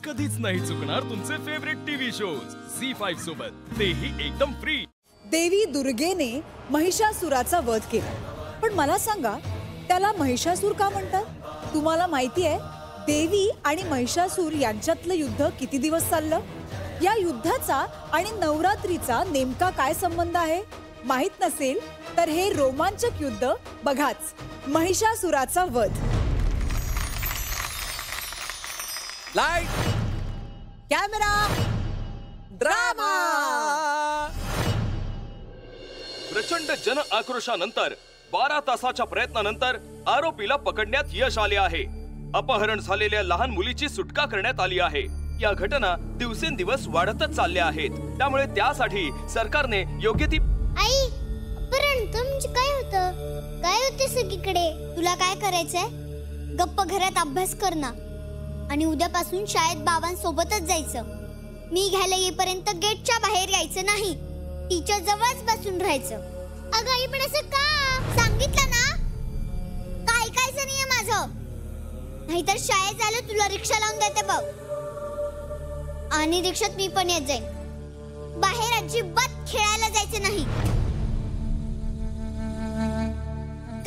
कधीच नाही चुकणार तुमचे फेवरेट टीव्ही शोज झी5 सोबत, तेही एकदम फ्री। देवी दुर्गेने महिषासुराचा वध केला, पण मला सांगा त्याला महिषासूर का म्हणतात? तुम्हाला माहिती आहे देवी आणि महिषासूर यांच्यातलं युद्ध किती दिवस चाललं? या युद्धाचा आणि नवरात्रीचा नेमका काय संबंध आहे? माहित नसेल तर हे रोमांचक युद्ध बघाच, महिषासुराचा वध। Light, camera, drama. प्रचंड जन आक्रोशानंतर 12 तासाच्या प्रयत्नानंतर आरोपीला पकडण्यात यश आले आहे। अपहरण झालेल्या लहान मुलीची सुटका करण्यात आली आहे। या घटना दिवसेंदिवस वाढतच चालल्या आहेत, त्यामुळे त्यासाठी सरकारने योग्य ती आई, अपहरण म्हणजे काय होतं? काय होते सगळीकडे? तुला काय करायचंय? गप्प घरात अभ्यास कर ना, आणि उद्यापासून शाळेत बाबांसोबतच जायचं। मी घ्यायला येईपर्यंत गेटच्या बाहेर यायचं नाही, टीचर जवळच बसून राहायचं। अगं आई, पण असं का? सांगितलं ना, काय ऐकायचं नाहीये माझं, नाहीतर शाळेत जायला तुला रिक्षा लावून देते बघ, आणि रिक्षात मी पण येत जाईन। बाहेर अजिबात खेळायला जायचं नाही,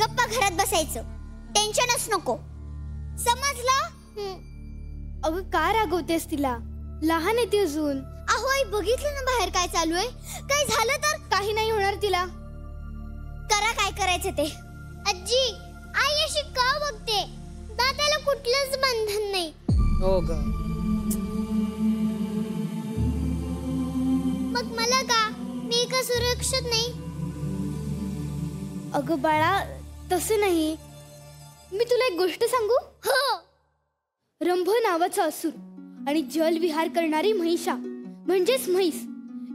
गप्पा घरात बसायचं, टेन्शनच नको, समजलं? अगं का रागवतेस तिला? लहान आहे ती अजून। अहो आई, बघितलं ना बाहेर काय चालू आहे? काय झालं तर? काही नाही होणार तिला, करा काय करायचं ते। आजी, आई अशी का बघते? दादाला कुठलंच बंधन नाही। हो ग, मग मला का? मी का सुरक्षित नाही? अगं बाळा, तसं नाही। मी तुला एक गोष्ट सांगू? हो। रंभ नावाचा असुर आणि जलविहार करणारी महिषा म्हणजेच म्हैस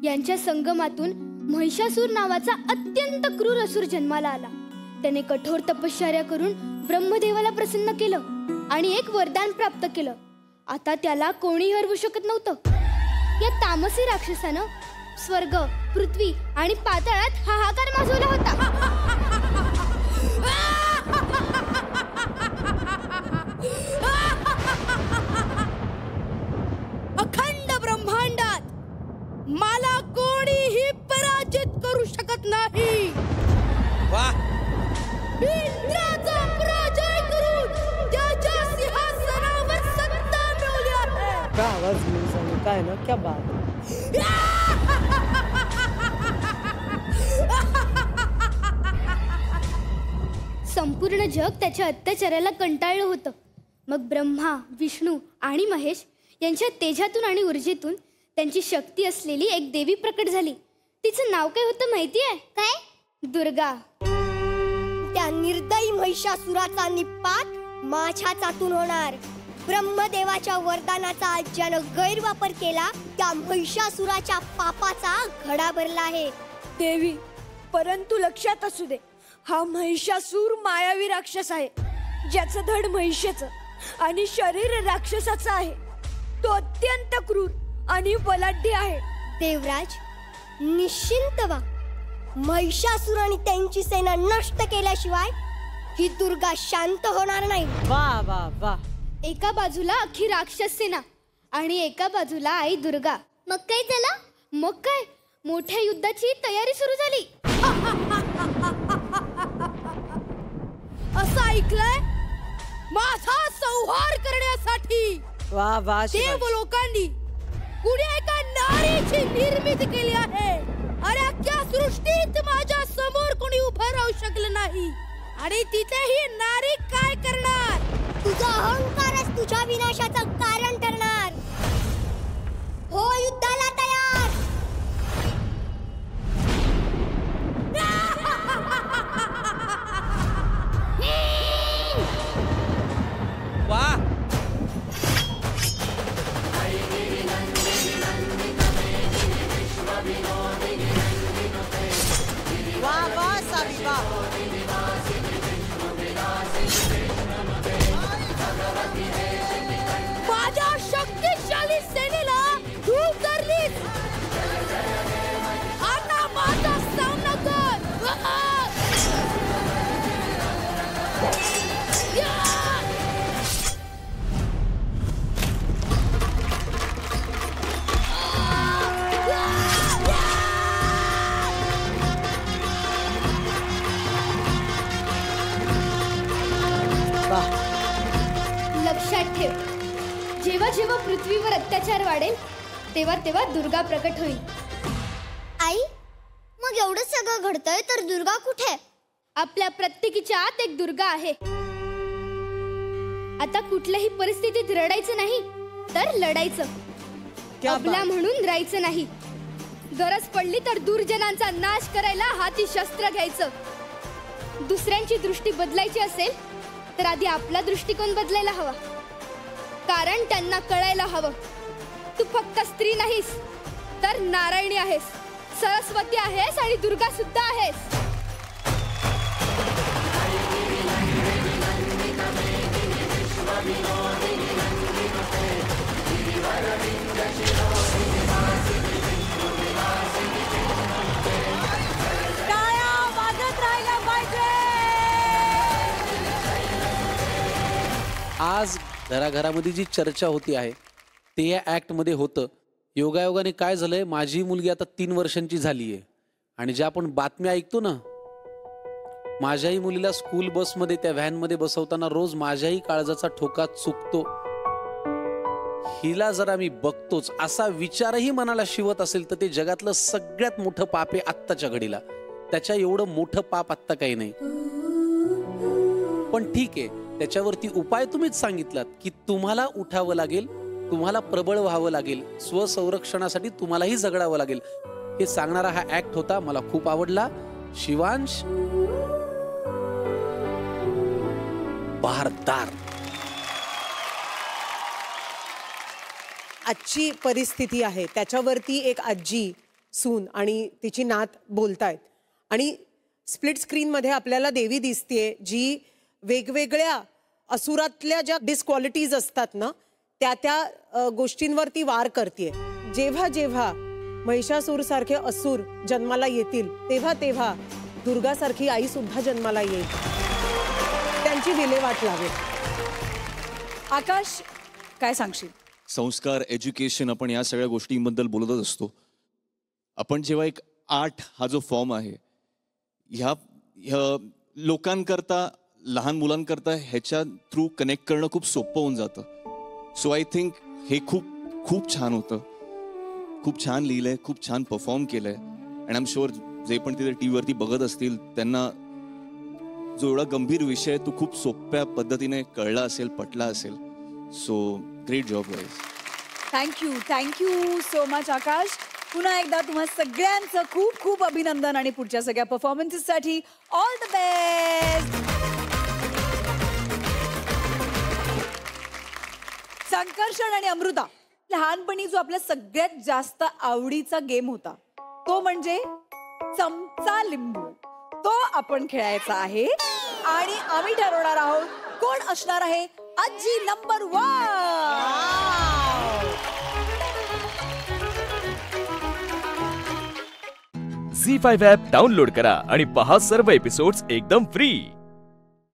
यांच्या संगमातून महिषासूर नावाचा अत्यंत क्रूर असुर जन्माला आला। त्याने कठोर तपश्चर्या करून ब्रह्मदेवाला प्रसन्न केलं आणि एक वरदान प्राप्त केलं। आता त्याला कोणी हरवू शकत नव्हतं। या तामसी राक्षसानं स्वर्ग, पृथ्वी आणि पाताळात हाहाकार माजवला होता। अखंड ब्रह्मांडात मला कोणीही पराजित करू शकत नाही। वाह! इंद्राचा पराजय करून त्याच्या सिंहासनावर सत्ता मिळवली आहे। क्या आवाज मिळून काय ना, क्या बात। संपूर्ण जग त्याच्या अत्याचाराला कंटाळलं होतं। मग ब्रह्मा, विष्णू आणि महेश यांच्या तेजातून आणि ऊर्जेतून त्यांची शक्ती असलेली एक देवी प्रकट झाली। तिचं नाव काय होतं माहितीये? काय? दुर्गा। त्या निर्दयी महिषासुराचा निपात माझ्या चातून होणार। ब्रह्मदेवाच्या वरदानाचा ज्यानं गैरवापर केला त्या महिषासुराच्या पापाचा घडा भरला आहे। देवी, परंतु लक्षात असू दे, हा महिषासूर मायावी राक्षस आहे, ज्याचं धड महिषेचं आणि शरीर राक्षसाचं आहे। तो अत्यंत क्रूर आणि बलाढ्य आहे। देवराज, निश्चिंत व्हा, महिषासूर आणि त्यांची सेना नष्ट केल्याशिवाय ही दुर्गा शांत होणार नाही। वाह वाह वाह! एका बाजूला अख्खी राक्षस सेना आणि एका बाजूला आई दुर्गा। मग काय झालं? मग काय, मोठ्या युद्धाची तयारी सुरू झाली। असं ऐकलंय, माझा संहार करण्यासाठी वाह वाह! देव लोकांनी कुणी एका नारीची निर्मिती केली आहे, आणि अख्ख्या सृष्टीत माझ्या समोर कोणी उभं राहू शकलं नाही, आणि तिथे ही नारी काय करणार? तुझा अहंकारच तुझ्या विनाशाचं कारण ठरणार। हो युद्धाला तयार। वाह! वाह वाह सावी वाह! माझ्या जेव्हा जेव्हा पृथ्वीवर अत्याचार वाढेल तेव्हा तेव्हा दुर्गा प्रकट होईल. आई, मग एवढं सगळं घडतंय तर दुर्गा कुठे? आपल्या प्रत्येकीच्या आत एक दुर्गा आहे. आता कुठल्याही परिस्थितीत रडायचं नाही तर लढायचं. क्या आपला बात. म्हणून राहायचं नाही. गरज पडली तर दुर्जनांचा नाश करायला हाती शस्त्र घ्यायचं. दुसऱ्यांची दृष्टी बदलायची असेल तर आधी आपला दृष्टिकोन बदलायला हवा. कारण त्यांना कळायला हवं, तू फक्त स्त्री नाहीस तर नारायणी आहेस, सरस्वती आहेस आणि दुर्गा सुद्धा आहेस. टाळ्या वाजत राहिल्या पाहिजे. आज घराघरामध्ये जी चर्चा होती आहे ते या ॲक्टमध्ये होतं. योगायोगाने काय झालंय, माझी मुलगी आता 3 वर्षांची झाली आहे आणि ज्या आपण बातम्या ऐकतो ना, माझ्याही मुलीला स्कूल बसमध्ये त्या व्हॅनमध्ये बसवताना रोज माझ्याही काळजाचा ठोका चुकतो. हिला जर आम्ही बघतोच असा विचारही मनाला शिवत असेल तर ते जगातलं सगळ्यात मोठं पाप आहे आत्ताच्या घडीला. त्याच्या एवढं मोठं पाप आत्ता काही नाही. पण ठीक आहे, त्याच्यावरती उपाय तुम्हीच सांगितलात की तुम्हाला उठावं लागेल, तुम्हाला प्रबळ व्हावं लागेल, स्वसंरक्षणासाठी तुम्हालाही जगडावं लागेल. हे सांगणारा हा ऍक्ट होता, मला खूप आवडला. शिवांश बहारदार. आजची परिस्थिती आहे त्याच्यावरती एक आजी, सून आणि तिची नात बोलतायत आणि स्प्लिट स्क्रीन मध्ये आपल्याला देवी दिसतेय जी वेगवेगळ्या असुरातल्या ज्या डिस्क्वालिटीज असतात ना त्या गोष्टींवरती वार करते. जेव्हा जेव्हा महिषासूर सारखे असुर जन्माला येतील तेव्हा तेव्हा दुर्गासारखी आई सुद्धा जन्माला येईल. त्यांची विल्हेवाट लावेल. आकाश, काय सांगशील? संस्कार, एज्युकेशन, आपण या सगळ्या गोष्टींबद्दल बोलतच असतो. आपण जेव्हा एक आर्ट हा जो फॉर्म आहे ह्या लोकांकरता, लहान मुलांकरता ह्याच्या थ्रू कनेक्ट करणं खूप सोपं होऊन जातं. सो आय थिंक हे खूप खूप छान होतं. खूप छान लिहिलंय, खूप छान परफॉर्म केलंय. अँड आय एम शुअर जे पण तिथे टी व्हीवरती बघत असतील त्यांना जो एवढा गंभीर विषय तो खूप सोप्या पद्धतीने कळला असेल, पटला असेल. So great job guys. Thank you so much Akash. पुन्हा एकदा तुम्हा सगळ्यांचं खूप खूप अभिनंदन आणि पुढच्या सगळ्या परफॉर्मन्सेससाठी ऑल द बेस्ट. संकर्षण आणि अमृता, लहानपणी जो आपल्या सगळ्यात जास्त आवडीचा गेम होता तो म्हणजे चमचा लिंबू. तो आपण खेळायचा आहे आणि आम्ही ठरवणार आहोत कोण असणार आहे आजी नंबर 1. झी5 ॲप डाउनलोड करा आणि पहा सर्व एपिसोड्स एकदम फ्री.